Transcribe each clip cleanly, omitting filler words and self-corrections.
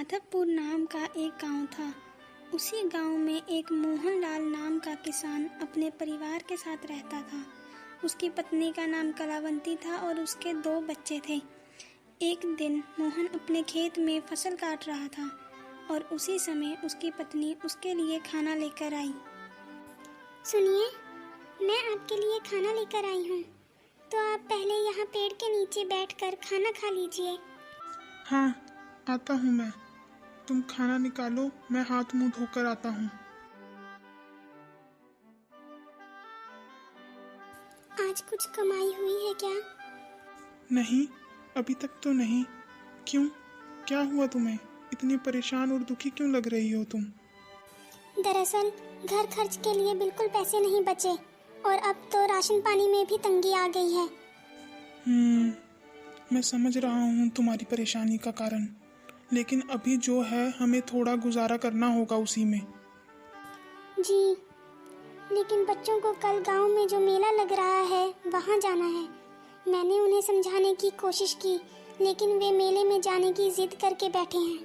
माधवपुर नाम का एक गांव था। उसी गांव में एक मोहनलाल नाम का किसान अपने परिवार के साथ रहता था। उसकी पत्नी का नाम कलावंती था और उसके 2 बच्चे थे। एक दिन मोहन अपने खेत में फसल काट रहा था और उसी समय उसकी पत्नी उसके लिए खाना लेकर आई। सुनिए, मैं आपके लिए खाना लेकर आई हूँ, तो आप पहले यहाँ पेड़ के नीचे बैठकर खाना खा लीजिए। हाँ, आता हूँ मैं। तुम खाना निकालो, मैं हाथ मुंह धोकर आता हूँ। आज कुछ कमाई हुई है क्या? नहीं, अभी तक तो नहीं। क्यों, क्या हुआ तुम्हें? इतनी परेशान और दुखी क्यों लग रही हो तुम? दरअसल घर खर्च के लिए बिल्कुल पैसे नहीं बचे और अब तो राशन पानी में भी तंगी आ गई है। मैं समझ रहा हूँ तुम्हारी परेशानी का कारण, लेकिन अभी जो है हमें थोड़ा गुजारा करना होगा उसी में। जी, लेकिन बच्चों को कल गांव में जो मेला लग रहा है वहां जाना है। मैंने उन्हें समझाने की कोशिश की, लेकिन वे मेले में जाने की जिद करके बैठे हैं।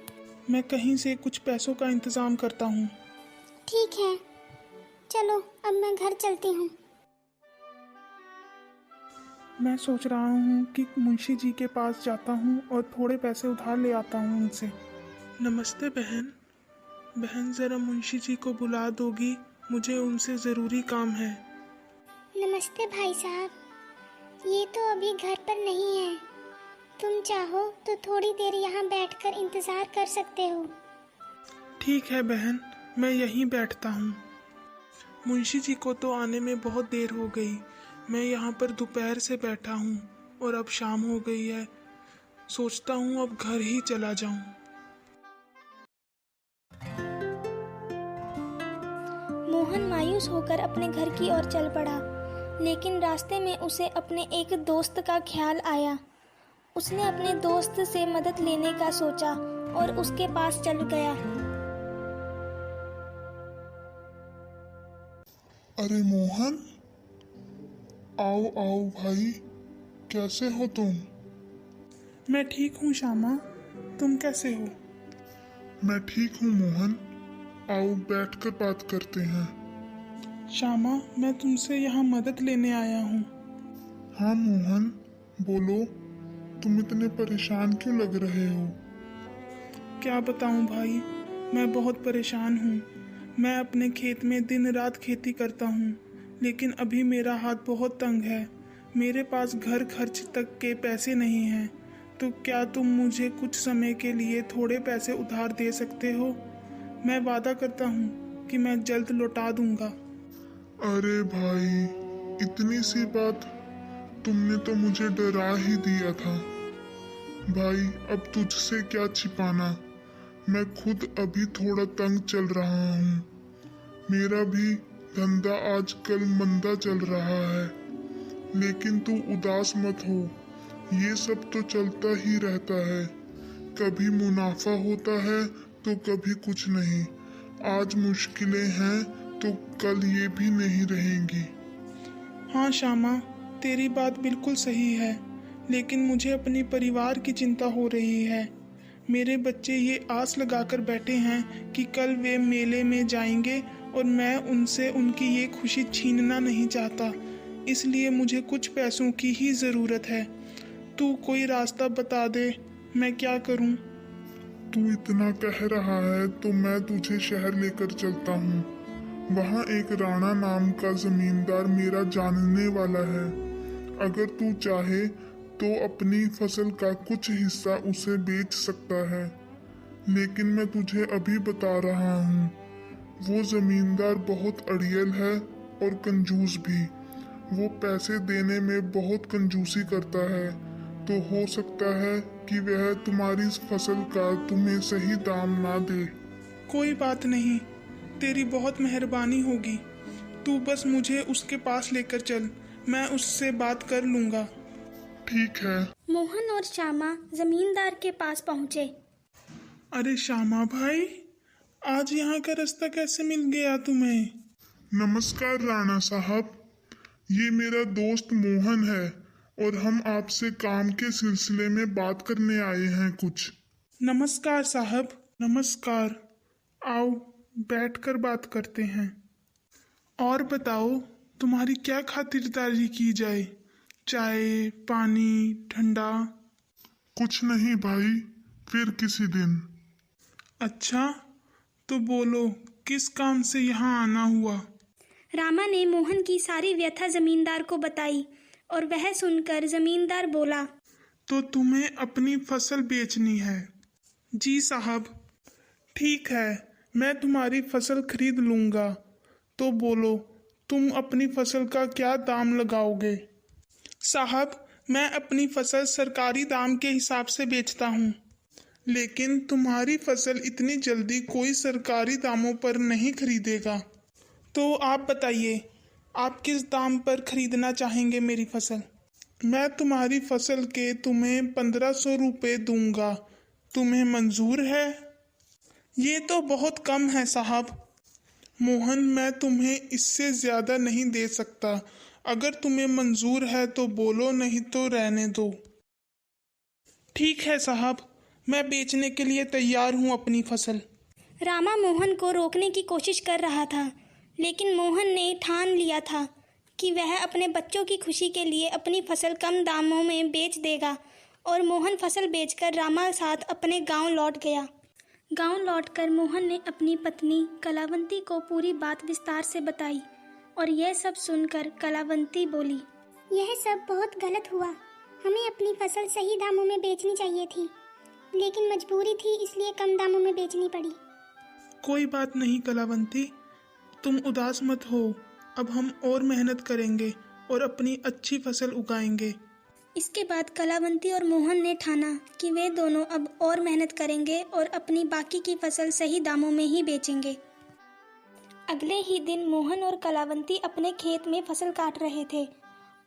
मैं कहीं से कुछ पैसों का इंतजाम करता हूँ। ठीक है, चलो अब मैं घर चलती हूँ। मैं सोच रहा हूँ कि मुंशी जी के पास जाता हूँ और थोड़े पैसे उधार ले आता हूँ उनसे। नमस्ते बहन। बहन, ज़रा मुंशी जी को बुला दोगी? मुझे उनसे ज़रूरी काम है। नमस्ते भाई साहब, ये तो अभी घर पर नहीं है। तुम चाहो तो थोड़ी देर यहाँ बैठकर इंतज़ार कर सकते हो। ठीक है बहन, मैं यहीं बैठता हूँ। मुंशी जी को तो आने में बहुत देर हो गई। मैं यहाँ पर दोपहर से बैठा हूँ और अब शाम हो गई है। सोचता हूँ अब घर ही चला जाऊँ। मोहन मायूस होकर अपने घर की ओर चल पड़ा, लेकिन रास्ते में उसे अपने एक दोस्त का ख्याल आया। उसने अपने दोस्त से मदद लेने का सोचा और उसके पास चल गया। अरे मोहन, आओ आओ भाई, कैसे हो तुम? मैं ठीक हूँ श्यामा, तुम कैसे हो? मैं ठीक हूँ मोहन, आओ बैठकर बात करते हैं। श्यामा, मैं तुमसे यहाँ मदद लेने आया हूँ। हाँ मोहन, बोलो, तुम इतने परेशान क्यों लग रहे हो? क्या बताऊँ भाई, मैं बहुत परेशान हूँ। मैं अपने खेत में दिन रात खेती करता हूँ, लेकिन अभी मेरा हाथ बहुत तंग है। मेरे पास घर खर्च तक के पैसे नहीं हैं। तो क्या तुम मुझे कुछ समय के लिए थोड़े पैसे उधार दे सकते हो? मैं वादा करता हूँ कि मैं जल्द लौटा दूंगा। अरे भाई, इतनी सी बात, तुमने तो मुझे डरा ही दिया था। भाई, अब तुझसे क्या छिपाना, मैं खुद अभी थोड़ा तंग चल रहा हूँ। मेरा भी धंधा आजकल मंदा चल रहा है, लेकिन तू उदास मत हो, ये सब तो चलता ही रहता है। कभी मुनाफा होता है तो कभी कुछ नहीं। आज मुश्किलें हैं तो कल ये भी नहीं रहेंगी। हाँ श्यामा, तेरी बात बिल्कुल सही है, लेकिन मुझे अपने परिवार की चिंता हो रही है। मेरे बच्चे ये आस लगाकर बैठे हैं कि कल वे मेले में जाएंगे और मैं उनसे उनकी ये खुशी छीनना नहीं चाहता। इसलिए मुझे कुछ पैसों की ही ज़रूरत है। तू कोई रास्ता बता दे, मैं क्या करूं? तू इतना कह रहा है तो मैं तुझे शहर लेकर चलता हूँ। वहाँ एक राणा नाम का जमींदार मेरा जानने वाला है। अगर तू चाहे तो अपनी फसल का कुछ हिस्सा उसे बेच सकता है। लेकिन मैं तुझे अभी बता रहा हूँ, वो जमींदार बहुत अड़ियल है और कंजूस भी। वो पैसे देने में बहुत कंजूसी करता है, तो हो सकता है कि वह तुम्हारी फसल का तुम्हें सही दाम ना दे। कोई बात नहीं, तेरी बहुत मेहरबानी होगी। तू बस मुझे उसके पास लेकर चल, मैं उससे बात कर लूंगा। ठीक है। मोहन और श्यामा जमींदार के पास पहुंचे। अरे श्यामा भाई, आज यहाँ का रास्ता कैसे मिल गया तुम्हें? नमस्कार राणा साहब, ये मेरा दोस्त मोहन है और हम आपसे काम के सिलसिले में बात करने आए हैं कुछ। नमस्कार साहब, नमस्कार। आओ बैठकर बात करते हैं। और बताओ, तुम्हारी क्या खातिरदारी की जाए? चाय, पानी, ठंडा? कुछ नहीं भाई, फिर किसी दिन। अच्छा, तो बोलो किस काम से यहाँ आना हुआ? रामा ने मोहन की सारी व्यथा जमींदार को बताई और वह सुनकर जमींदार बोला, तो तुम्हें अपनी फसल बेचनी है? जी साहब। ठीक है, मैं तुम्हारी फसल खरीद लूँगा। तो बोलो, तुम अपनी फसल का क्या दाम लगाओगे? साहब, मैं अपनी फसल सरकारी दाम के हिसाब से बेचता हूँ। लेकिन तुम्हारी फसल इतनी जल्दी कोई सरकारी दामों पर नहीं खरीदेगा। तो आप बताइए, आप किस दाम पर खरीदना चाहेंगे मेरी फसल? मैं तुम्हारी फसल के तुम्हें 1500 रुपये दूंगा। तुम्हें मंजूर है? ये तो बहुत कम है साहब। मोहन, मैं तुम्हें इससे ज़्यादा नहीं दे सकता। अगर तुम्हें मंजूर है तो बोलो, नहीं तो रहने दो। ठीक है साहब, मैं बेचने के लिए तैयार हूँ अपनी फसल। रामा मोहन को रोकने की कोशिश कर रहा था, लेकिन मोहन ने ठान लिया था कि वह अपने बच्चों की खुशी के लिए अपनी फसल कम दामों में बेच देगा। और मोहन फसल बेचकर रामा साथ अपने गांव लौट गया। गांव लौटकर मोहन ने अपनी पत्नी कलावंती को पूरी बात विस्तार से बताई और यह सब सुनकर कलावंती बोली, यह सब बहुत गलत हुआ। हमें अपनी फसल सही दामों में बेचनी चाहिए थी, लेकिन मजबूरी थी इसलिए कम दामों में बेचनी पड़ी। कोई बात नहीं कलावंती, तुम उदास मत हो। अब हम और मेहनत करेंगे और अपनी अच्छी फसल उगाएंगे। इसके बाद कलावंती और मोहन ने ठाना कि वे दोनों अब और मेहनत करेंगे और अपनी बाकी की फसल सही दामों में ही बेचेंगे। अगले ही दिन मोहन और कलावंती अपने खेत में फसल काट रहे थे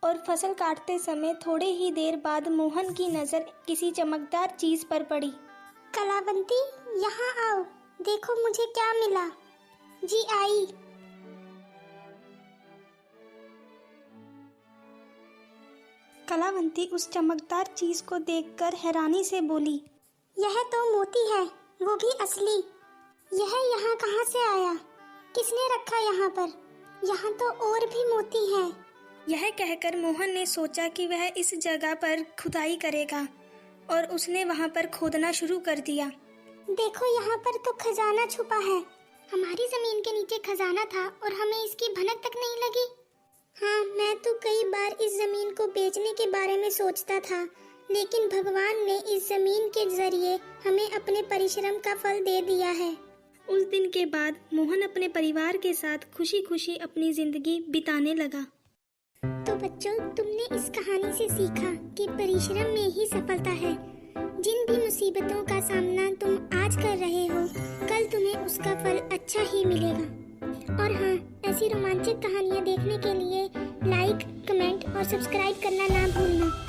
और फसल काटते समय थोड़े ही देर बाद मोहन की नज़र किसी चमकदार चीज़ पर पड़ी। कलावंती, यहाँ आओ, देखो मुझे क्या मिला। जी आई। कलावंती उस चमकदार चीज को देखकर हैरानी से बोली, यह तो मोती है, वो भी असली। यह यहाँ कहाँ से आया? किसने रखा यहाँ पर? यहाँ तो और भी मोती हैं। यह कहकर मोहन ने सोचा कि वह इस जगह पर खुदाई करेगा और उसने वहाँ पर खोदना शुरू कर दिया। देखो, यहाँ पर तो खजाना छुपा है। हमारी जमीन के नीचे खजाना था और हमें इसकी भनक तक नहीं लगी। हाँ, मैं तो कई बार इस जमीन को बेचने के बारे में सोचता था, लेकिन भगवान ने इस जमीन के जरिए हमें अपने परिश्रम का फल दे दिया है। उस दिन के बाद मोहन अपने परिवार के साथ खुशी खुशी अपनी जिंदगी बिताने लगा। तो बच्चों, तुमने इस कहानी से सीखा कि परिश्रम में ही सफलता है। जिन भी मुसीबतों का सामना तुम आज कर रहे हो, कल तुम्हें उसका फल अच्छा ही मिलेगा। और हाँ, ऐसी रोमांचक कहानियाँ देखने के लिए लाइक, कमेंट और सब्सक्राइब करना ना भूलना।